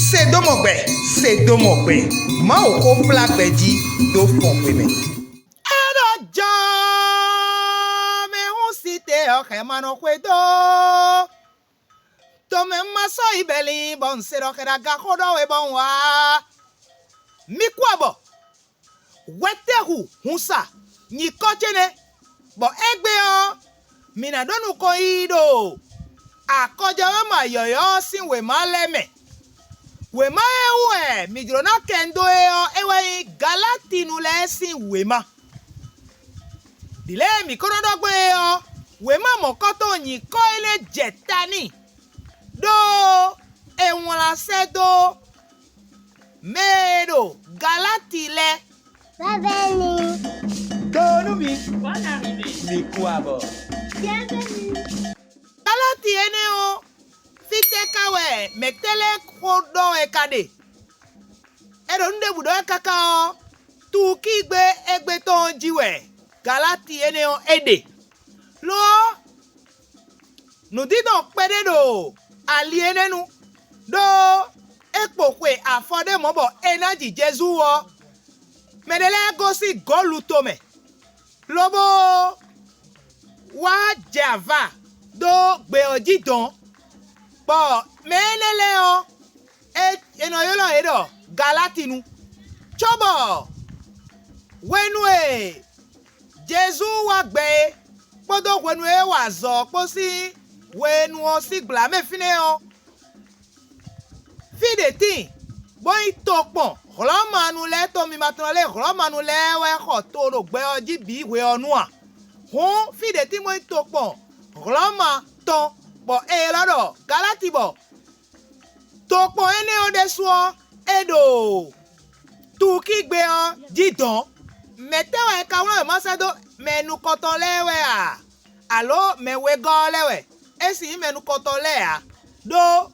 C'est domogbe. Ma o ko plagbe di do fompe me. Edo jo me usite o kemano kwedo. To me maso ibeli bon sero kera gakodo we bon wa. Mi kwabo. Wetehu hunsa. Ni kochene. Bo egbe o. Mina donu ko ido. Akoja we ma yoyo sin we ma leme. Wema ewe midrona kendo ewe galati nule sin wema. Dile mi kono dogbe wema mokoto nyi ko ile jetani. Do enwala sedo medo galati le. Bienvenue. Donumi. Bonne arrivée. Mi kwabo. Bienvenue. Galati ene o. Fite kawe metele kodo ekade. Ero nde budo ekaka o. Tu kigbe egbe ton jiwe. Galati ene o ede. Lo. Nu dido pede do. Aliene nu. Do. Ekpo kwe afode mobo energy Jesu o. Medele gosi golu tome. Lobo. Wa java. Do gbe oji don. Bo menele o eno yolo edo galatinu chobo wenue Jesu wa gbe podo wenue wa zo posi wenu o si gla me fine o fide tin boy topon rolomanu le to mi matno le rolomanu le we ko to ro gbe oji bi we onu a hun fide tin boy topon roloma ton bo lodo galati bo topo ene ode suo edo tu kigbe o didon metewe ka won ma sado menu koton lewe a alo mewe go lewe esi menu koton le a do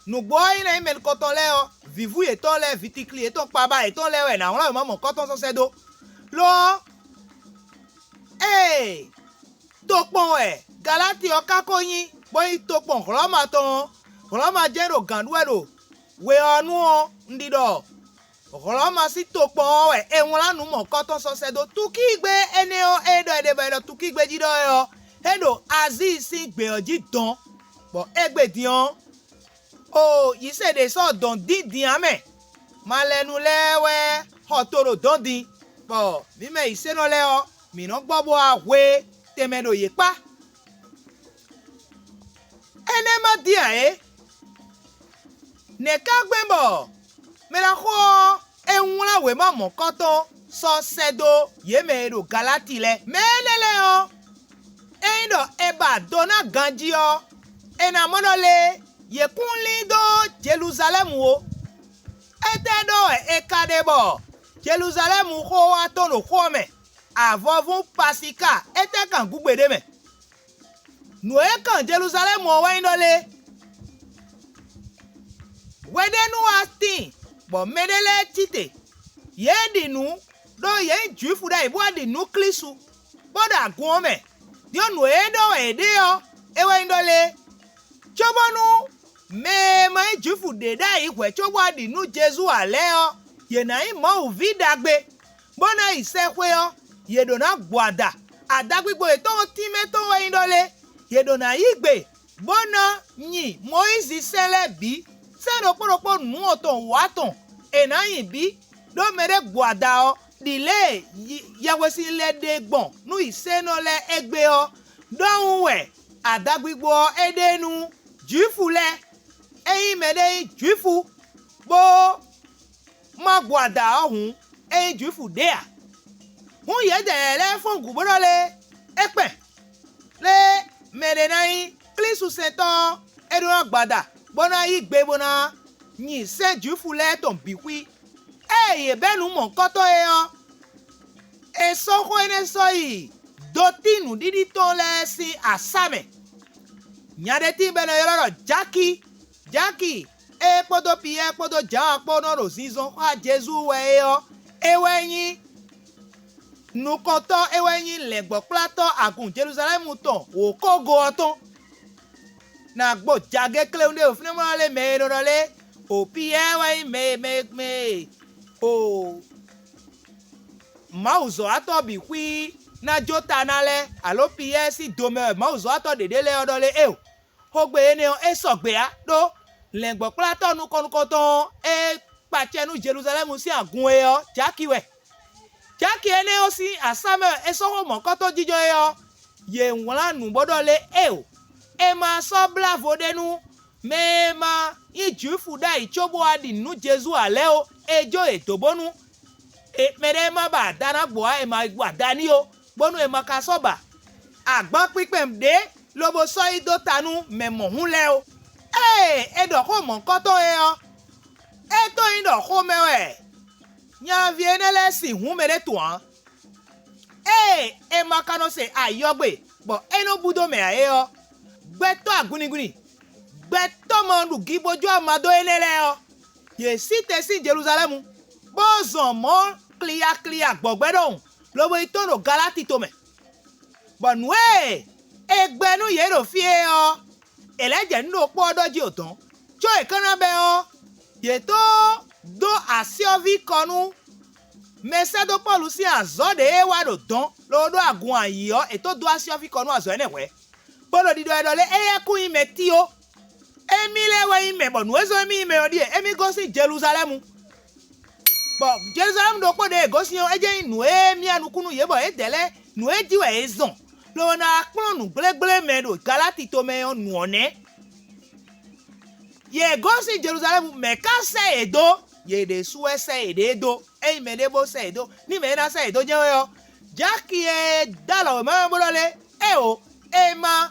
nu boy na menu koton le o vivu e ton le vitikli e ton pa ba e ton lewe na won mo koton so sedo lo topo galati o kakoyin boy topon roloma ton roloma jero ganduero we onu o ndido roloma si topon we enwala nu mo koton so sedo tukigbe ene o edo edebe tukigbe jido yo edo aziz si gbe oji don bo egbe dion o yi se de so don didin ame malenu lewe hotoro don din bo mi me iseno le o mi no gbobo awe temeno yepa enema dia neka gbembo mera ko enwula we ma mokoto so sedo yemero galati le menele o endo eba dona ganji o ena monole yekunli do Jerusalem o etedo ekadebo Jerusalem ko wa tono ko me avovun pasika ete kan gugbede me nu kan Jerusalem o wa indole wedenu ati bo medele tite ye dinu do ye juifu da ibo di nuklisu boda guome dio nu edo edeo ewe indole chobonu me mai juifu de da ikwe chobo di nu Jesu aleo ye na imo uvidagbe bona isekwe o ye do na gwada adagbigbo eto time to we indole yedona igbe bona nyi Moise sele bi seno poropo nu oton waton enayin bi do mere gwada o dile yawesi le de gbon nu iseno le egbe o dohun we adagbigbo edenu juifu le eyin mede juifu bo ma gwada ohun eyin juifu dea hun ye de le fun guboro le epe le mere nai klisu seto edo agbada bona igbe bona nyi se jufu le ton biwi e benu mo koto o eso ko ene so yi dotinu didi ton le si asame nyade ti beno yoro jaki e podo pie podo ja pono ro season kwa Jesu we o ewenyin nukoto ewenyin legbo plato agun Jerusalem ton okogo oton na gbo jage kleunde ofine mo le me ro le o pie wai me o mauzo ato bi kwi na jota na le alo pie si dome mauzo ato dede le odole e o gbe ene o e so gbe a do lengbo plato nu konukoton e pache nu Jerusalem si agun e o jakiwe jaki ene o si asame e so mo koto jijo e o ye wala nu bodole e o e ma so blavo denu me ma i jufu da ichobo adi nu Jesu ale o ejo etobonu e mere ma ba dana gbo e ma gba dani o bonu e ma ka soba agbon pipem de lobo so ido tanu memo hun le o e do ko mo nkan to e o e to yin do ko mewe nya viene le si hun mere to an e ma kano se ayogbe bo eno budo me aye o gbeto aguniguni gbeto mo lu gibojo amado enele o ye si te si Jerusalem bozon mo clear gbogbedo lobo itono galati to me bonu egbenu ye ro fie o eleje nnu opo odoji otan cho ekana be o ye to do asiovi konu mesedo Paul si azode e wa do don lodo agun ayo e to do asiovi konu azo enewe bolo dido edole eye ku ime ti o emi lewe ime bonu ezo emi ime odi emi go si Jerusalem bo Jerusalem do po de go si o eje inu emi anukunu ye bo e dele nu e diwe ezon lo na plonu glegle me do galati to me onu one ye go si Jerusalem me ka se edo ye de suwe se edo e me de bo se edo ni me na se edo je yo jaki e dalo me bolole e o e ma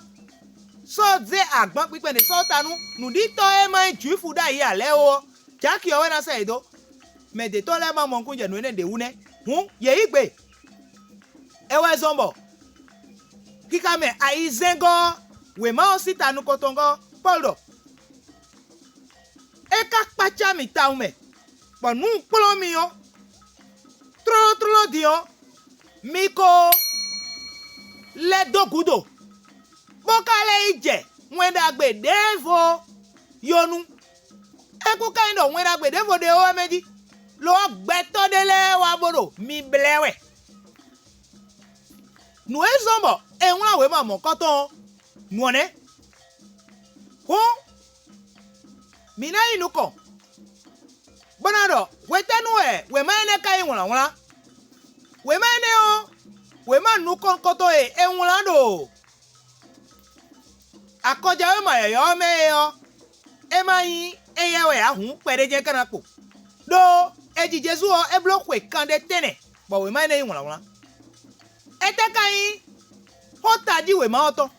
so ze agbon pipe ni so tanu nu di to e ma jufu da yi ale o jaki o we na se edo me de to le ma mo kun je nu ne de wune ye igbe e we zombo kika me aizengo we ma o sitanu kotongo poldo e ka pacha mi ta ume bo nu polo mi o tro dio mi ko le dogudo bokale ije nweda gbe devo yonu e ku kind of nweda gbe devo de o meji lo gbeto dele wa boro mi blewe nu ezombo enwa we ma mo koton nu one ho mina inuko bonado wetenu we ma ene kai wala we ma ene o we ma nu koto enwala do akoja we ma yo me yo e ma yin eye we ahun pereje kanapo do eji Jesu o e block we kan de tene bo we ma ene wala ete kai hotaji we ma oto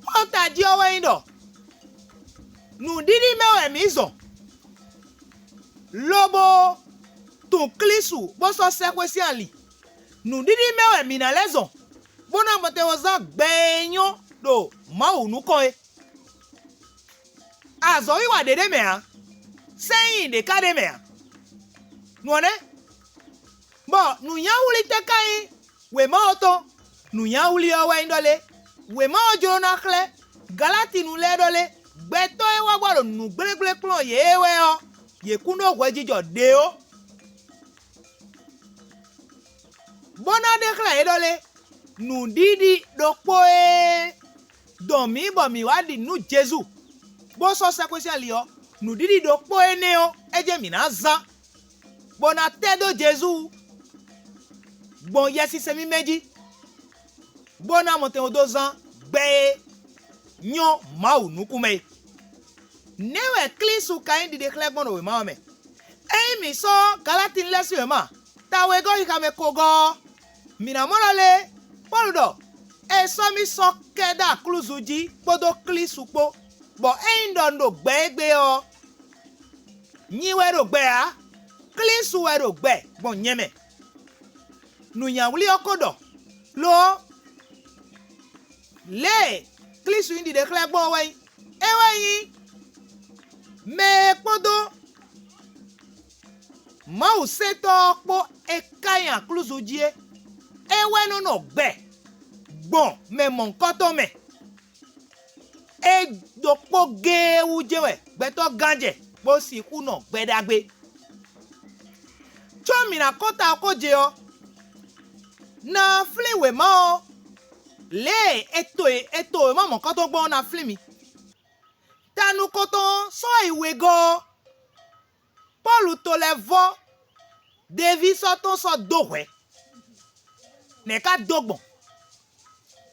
hotaji o we ndo nu didi mewe mizo lobo ton klisu bo so sekwesi ali nu didi mewe minalezo bona mote woza gbenyo do ma unu ko e azo iwa dede me a seyin de kade me a nu one bo nu yawuli te kai we ma oto nu yawuli o we ndole we ma ojo na kle galati nu le dole gbeto e wa gboro nu gbelegble klon ye we o ye kuno gwe jijo de o bona de kla e dole nu didi dopo e domi bo mi wa di nu Jesu bo so sequential o nu didi dopo e ne o eje mi na za bona tedo Jesu bon yesi semi meji bona monte odozan gbe nyo mau nukume newe klisu kain di declare bono we mame mi so galatin lesi we ma ta we go ikame kogo mina morale poldo e so mi so keda kluzuji podo klisu po bo ndondo gbegbe o nyi we ro gbe a klisu we ro gbe bon nyeme nu yawuli okodo lo le klisu indi declare bo we ewe me podo ma o seto po e kayan kluzujie ewe no gbe gbon me mon koto me e dopo ge ujewe gbeto ganje bo si ku no gbedagbe cho mi na kota ko je o na fli we ma o le eto ma mo ko to gbo na fli mi tanu ko to so iwe go Paul to le vo David so to so dowe ne ka dogbon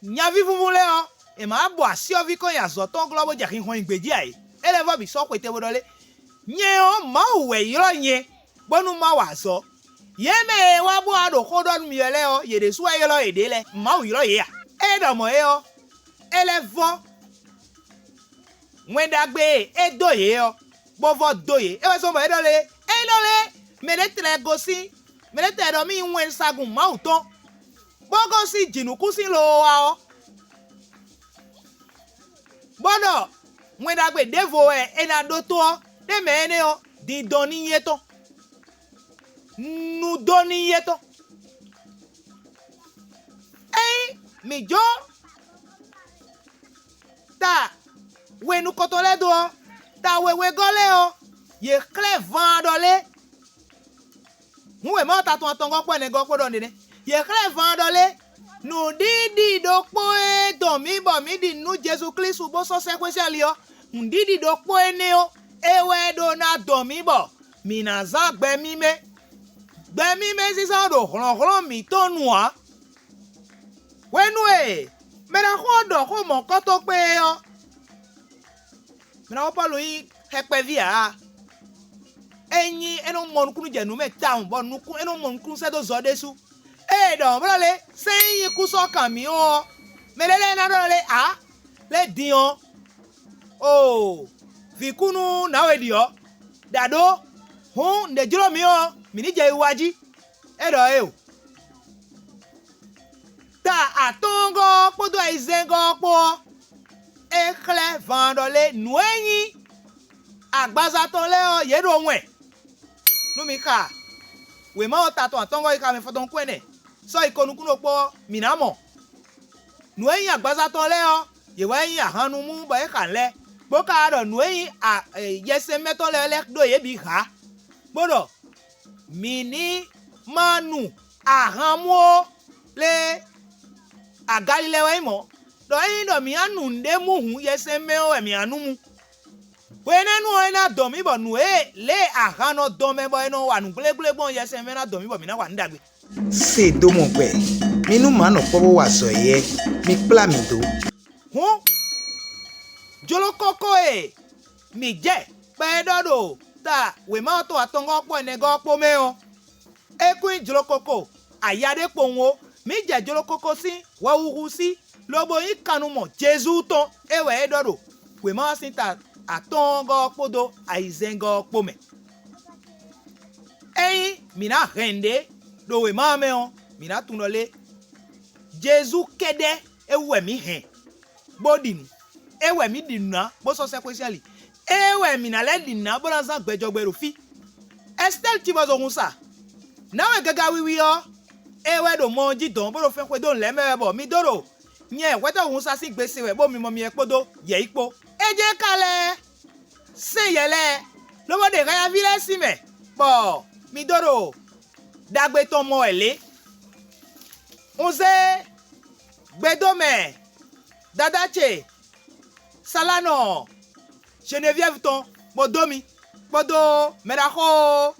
nya vi fufun le o e ma bo asi o vi ko ya so to globo je kin hon igbeji ai ele vo bi so pe te bodole nye o ma we yiro nye bonu ma wa so ye me wa bo ado ko do mi ele o ye de suwa yelo ede le ma o yiro ye ya e do mo e o ele vo mwenda gbe e do ye o bo vo do ye e we so mo e do le mele tre gosi mele te do mi wen sagun ma o to bogo si jinuku si lo wa o bodo mwenda gbe devo e na do to de me ne o di doni yeto nu doni yeto mi jo ta wenu kotole do ta wewe gole o ye kle vandole muwe ma ta ton tongo po ne go podo ni ye kle vandole nu didi do po e do mi bo mi di nu Jesu Christ bo so sequentially o ndidi do po e ne o ewe do na do mi bo mi na za gbe mi me si so do hron mi to nu a wenu e me na ho do ko mo ko to pe o me na Paul yi hepe via enyi eno mon kunu jenu me town bo nuku eno mon kunu se do zo desu do brale se yi ku so kan mi o me le na do le le dion vikunu na we dio dado hun de jiro mi o mi ni je iwaji do o ta atongo podo izengo po ekle vandole nuenyi agbaza ton le o yedo wen nu mi ka we ma ta ton atongo ika mi foton kwene so ikonukuno po minamo nuenyi agbaza ton le o ye wenyi ahanu mu ba e kan le bo ka do nuenyi yese meton le do ye bi ha bodo mini manu ahamu le agalile wa imo do yin do mi anu nde muhu yese me o mi anu mu we na nu o na do mi bo nu le ahano do me bo eno wa nu glegle gbon yese me na do mi bo mi na wa ndagbe se do mo gbe minu ma no po wa so ye mi pla mi do jolo koko mi je pe dodo ta we ma to atongo po ne go po me o ekun jolo koko ayade po won mi je jolo koko si wa wuhu si lobo yi kanu mo Jesu ton ewe dodo we ma sin ta atongo podo aizengo po me mi na rende do we ma me o mi na tunole Jesu kede ewe mi hen bodin ewe mi dinna bo so sequentially ewe mi na le dinna bo na san gbejogbero fi estel ti bo zo hunsa na we gaga wiwi o ewe do mo jidon bo ro fe pe do le me bo mi doro nye we to hunsa si gbese we bo mi mo mi epodo ye ipo eje kale se yele lo bo de ga vile si me bo mi doro dagbe to mo ele unse gbedo me dadache salano Geneviève ton bodomi bodo meraho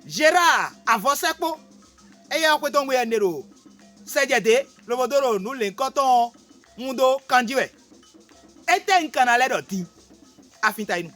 Gérard avonsepo eye ko ton we nero sejede lo bodoro nu le nkan ton mundo kanjiwe ete nkan ale do ti afinta inu